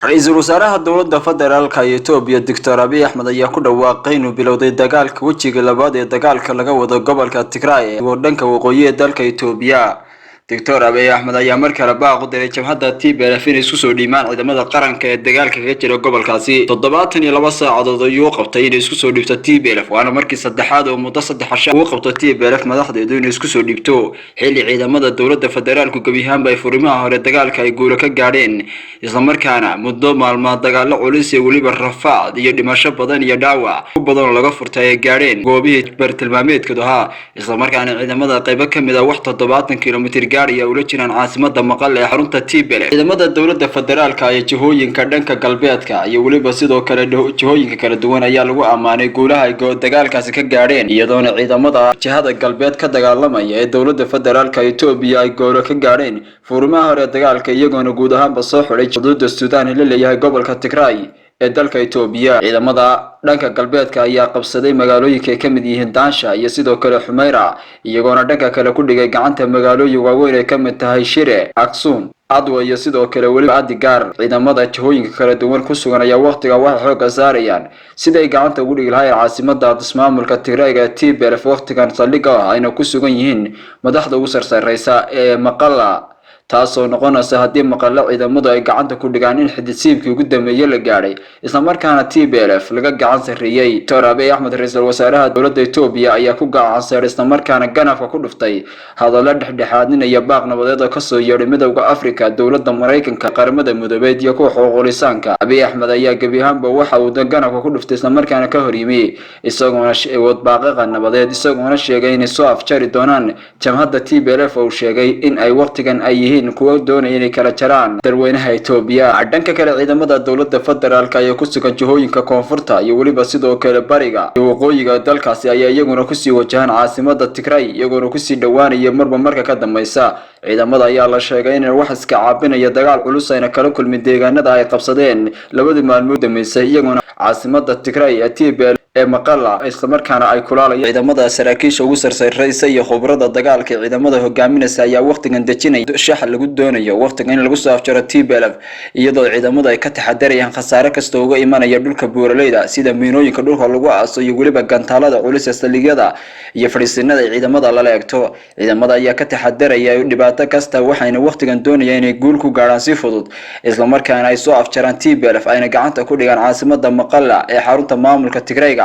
رئيس الوزراء الدولة فدرالka Ethiopia Dr. Abiib Axmed ayaa ku dhawaaqay inuu bilowday dagaalka wajigii labaad ee dagaalka laga wado gobolka Tigray ee waddanka waqooyi ee dalka Ethiopia. Dr. Abiib Axmed ayaa markale baaq u diray jabhadda TPLF inay isku soo dhiibaan ciidamada qaranka ee dagaalka kaga jira gobolkaasi. 72 saacadood ayuu qabtay inay isku soo dhiibto TPLF waana markii saddexaad oo muddo 3 casho uu qabto TPLF madaxdeedu inay isku soo dhiibto xilli ciidamada dowladda federaalku gabi ahaanba ay furimaha hore dagaalka ay guulo ka gaadheen isla markaana muddo maalmaad dagaalo culus iyo waliba rafaad iyo dhimasho badan iyo dhaawac u badan laga furtay ay gaadheen goobihii bartilmaameedkooda ahaa isla markaana ciidamada qayb ka mid ah wax 70 kiiloomitir gaariya ula jiraan caasimada maqal ee xarunta TPLF. ciidamada dowladda federaalka ay jihooyinka dhanka galbeedka iyo waliba sidoo kale jihooyinka kala duwan ayaa lagu amaanay guulaha ay dagaalkaasi ka gaadheen iyadoona ciidamada jihada galbeed ka dagaalamaya ee dowladda federaalka Ethiopia ay goolo ka gaadheen furimaha hore dagaalka iyagoona guud ahaanba soo xulay xuduudda Suudaan ee leeyahay gobolka Tigray ee dalka Ethiopia. ciidamada dhanka galbeedka ayaa qabsaday magaalooyinka ka mid yihiin Daansha iyo sidoo kale Xumayra iyagoona dhanka kale ku dhigay gacanta magaalooyin waaweyn ee ka mid tahay Shire, Aksum, Adwa iyo sidoo kale waliba Adigaar. ciidamada jihooyinka kala duwan ku sugan ayaa waqtiga wax xoog saarayaan siday gacanta ugu dhigi lahaayeen caasimada ismaamulka Tigray ee TPLF waqtigan saldhigga ayna ku sugan yihiin madaxda ugu sarsareysa ee Maqalla taasoo noqonaysa haddii maqalla ciidamadu ay gacanta ku dhigaan in xididsiibkii ugu dambeeyay la gaadhay isla markaana TPLF laga gacan sareeyay. Dr. Abiib Axmed ra'iisul wasaaraha dowladda Ethiopia ayaa ku gacan saaray isla markaana ganafka ku dhuftay hadallo dhexdhexaadinaya baaq nabadeed oo ka soo yeedhay Midowga Afrika, dowladda Mareykanka, qaramada Midoobay iyo kuwa xuquuqul insaanka. Abiib Axmed ayaa gabi ahaanba waxa uu ganafka ku dhuftay isla markaana ka hor yimi isagoona baaqaqa nabadeed isagoona sheegay inay soo afjari doonaan jabhadda TPLF oo sheegay in ay waqtigan ay yihiin kuwa doonaya inay kala jaraan dalweynaha Ethiopia. dhanka kale ciidamada dowladda federaalka ayaa ku sugan jihooyinka koonfurta iyo waliba sidoo kale bariga iyo waqooyiga dalkaasi ayaa iyaguna ku sii wajahan caasimada Tigray iyaguna ku sii dhawaanaya marka ka dambaysa. ciidamada ayaa la sheegay in wax iska caabinaya dagaal culus ayna kala kulmin deegaanada ay qabsadeen labadii maalmood dambeysay iyaguna caasimada Tigray ee TPLF ee Maqalla isla markaana ay kulaalayeen. ciidamada saraakiisha ugu sarsareysa iyo khibrada dagaalka ciidamada hogaaminaysa ayaa waqtigan dejinay shax lagu doonayo waqtigan in lagu soo afjaro TPLF iyadoo ciidamada ay ka taxadarayaan khasaare kasta uga imanaya dhulka buuraleyda sida miinooyinka dhulka lagu aaso iyo waliba gantaalada culus ee saldhigyada iyo fariisinada ciidamada la leegto. ciidamada ayaa ka taxadaraya dhibaato kasta waxayna waqtigan doonayaan inay guul ku gaaraan si fudud isla markaana ay soo afjaraan TPLF ayna gacanta ku dhigaan caasimada Maqalla ee xarunta maamulka Tigray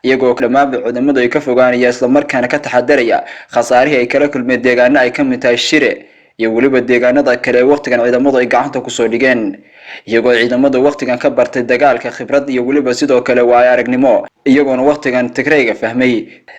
iyagoo dhammaanba ciidamadu ay ka fogaanayaan isla markaana ka taxadaraya khasaarihii ay kala kulmeen deegaano ay ka mid tahay Shire iyo waliba deegaanada kale waqtigan ciidamadu ay gacanta ku soo dhigeen iyagoo ciidamada waqtigan ka bartay dagaalka khibrad iyo waliba sidoo kale waa aragnimo iyagoona waqtigan Tigrayga fahmay.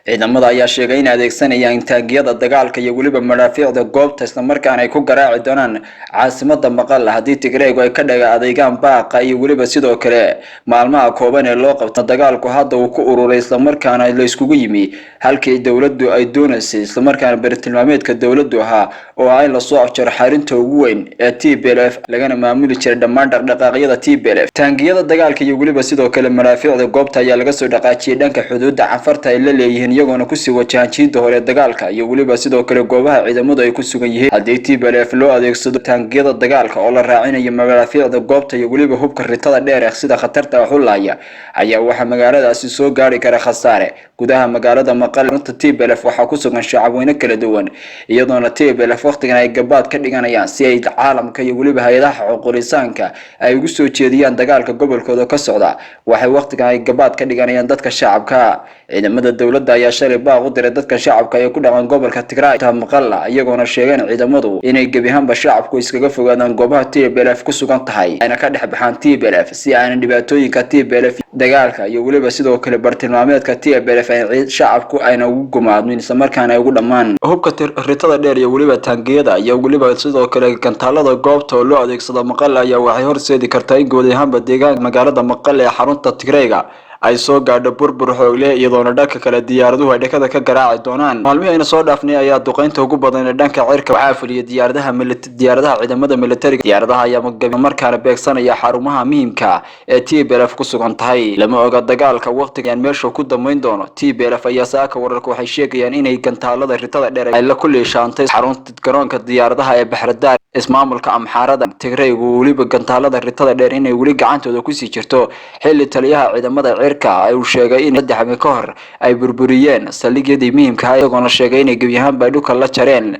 ciidamada ayaa sheegay in adeegsanayaan taangiyada dagaalka iyo waliba madaafiicda goobta isla markaana ay ku garaaci doonaan caasimada Maqalla haddii Tigraygu ay ka dhaga adeegaan baaqa iyo waliba sidoo kale maalmaha kooban ee loo qabto dagaalku hadda uu ku ururay isla markaana la iskugu yimi halkii dowladdu ay doonaysay isla markaana bartilmaameedka dowladdu ahaa oo ay la soo afjaro xarinta ugu weyn ee TPLF lagana maamuli jiray dhammaan dhaqdhaqaaqyada TPLF. taangiyada dagaalka iyo waliba sidoo kale madaafiicda goobta ayaa laga soo dhaqaajiyay dhanka xuduudda Cafarta ay la leeyihiin iyagoona ku sii wajahan jiidda hore dagaalka iyo waliba sidoo kale goobaha ciidamadu ay ku sugan yihiin. haddii TPLF loo adeegsado taangiyada dagaalka oo la raacinayo madaafiicda goobta iyo waliba hubka ritada dheer sida khatarta xulaya ayaa waxa magaaladaasi soo gaari kara khasaare. gudaha magaalada Maqalla TPLF waxa ku sugan shacab weyne kala duwan iyadoona TPLF waqtigan ay gabaad ka dhiganayaan si ay caalamka iyo waliba hay'adaha xuquuqul insaanka ay ugu soo jeediyaan dagaalka gobolkooda ka socda. waxay waqtigan ay gabaad ka dhiganayaan dadka shacabka. ciidamada dowladda ayaa shalay baaq u diray dadka shacabka ee ku dhaqan gobolka Tigray ee Maqalla iyagoona sheegeen ciidamadu inay gabi ahaanba shacabku iskaga fogaadaan goobaha TPLF ku sugan tahay ayna ka dhex baxaan TPLF si aanay dhibaatooyinka TPLF dagaalka iyo waliba sidoo kale bartilmaameedka TPLF ay shacabku ayna ugu gumaadmin isla markaana ay ugu dhamaan. hubka ritada dheer iyo waliba taangiyada iyo waliba sidoo kale gantaalada goobta oo loo adeegsado Maqalla ayaa waxay horseedi kartaa in guud ahaanba deegaanka magaalada Maqalla ee xarunta Tigrayga ay soo gaadho burbur xoog leh iyadoona dhanka kale diyaaraduhu ay dhakada ka garaaci doonaan. Maalmihii ayna soo dhaafnay ayaa duqeynta ugu badan ee dhanka cirka waxaa fuliyay diyaaradaha ciidamada militariga. Diyaaradaha ayaa markaana beegsanaya xarumaha muhiimka ee TPLF ku sugan tahay. Lama oga dagaalka waqtigan meesha ku damayn doono. TPLF ayaa saaka wararka waxay sheegayaan inay gantaalada ritada dheer ay la kuleeshaantay xarunta garoonka diyaaradaha ee Baxradaar ismaamulka Amxaarada Tigray waliba gantaalada ritada dheer inay wali gacantooda ku sii jirto xilli taliyaha ciidamada cirka ay u sheegay in saddex ka hor ay burburiyeen saldhigyadii muhiimka ah iyagoo sheegay inay gebiyahan bay dhulka la jareen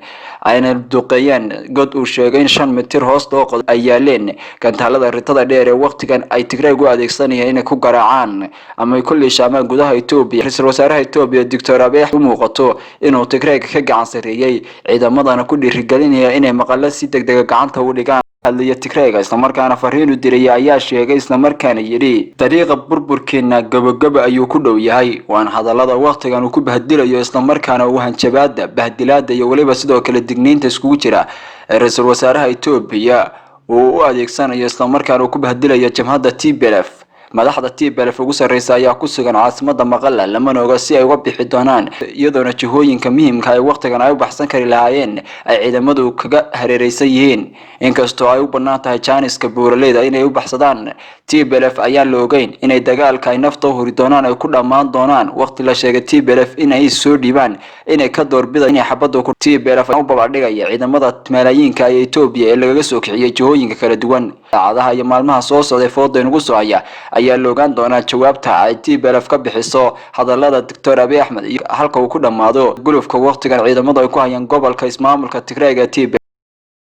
ayna duqeeyeen god uu sheegay in 5 mitir hoos loo qodo ay yaaleen gantaalada ritada dheer ee waqtigan ay Tigray u adeegsanayeen inay ku garaacaan ama ay ku leeshaamaan gudaha Itoobiya. Ra'iisul wasaaraha Itoobiya Dr. Abiib Axmed muuqato inuu Tigray ka gacan sareeyay ciidamadana ku dhiirigelinaya inay maqalla si degdeg gacanta u dhigaan hadlaya Tigray isla markaana fariin u diray ayaa sheegay isla markaana yiri dariiqa burburkeena gabagaba ayuu ku dhow yahay waan hadalada waqtigan uu ku bahdilayo isla markaana uu hanjabaada bahdilaada iyo waliba sidoo kale digniinta iskugu jira ra'iisul wasaaraha Itoobiya uu u adeegsanayo isla markaana uu ku bahdilayo jamhadda TPLF. madaxda TPLF ugu sareysa ayaa ku sugan caasimada Maqalla lama oga si ay uga bixi doonaan iyadoona jihooyinka muhiimka ah waqtigan ay u baxsan kari lahaayeen ay ciidamadu kaga hareereysan yihiin inkastoo ay u banaan tahay Janiska buuraleyda inay u baxsadaan. TPLF ayaa la ogeyn inay dagaalka ay nafta u huri doonaan ay ku dhamaan doonaan waqti la sheegay TPLF inay soo dhiibaan inay ka doorbidaan inay xabadda ku TPLF u babadhigaya ciidamada malaayiinka ee Itoobiya ee laga soo kiciyay jihooyinka kala duwan. saacadaha iyo maalmaha soo socday foodo inagu soo haya ayaa loogaan doonaa jawaabta ay TPLF ka bixiso hadalada Dr. Abiib Axmed halka uu ku dhamaado gulufka waqtigan ciidamada ay ku hayaan gobolka ismaamulka Tigray ee TPLF.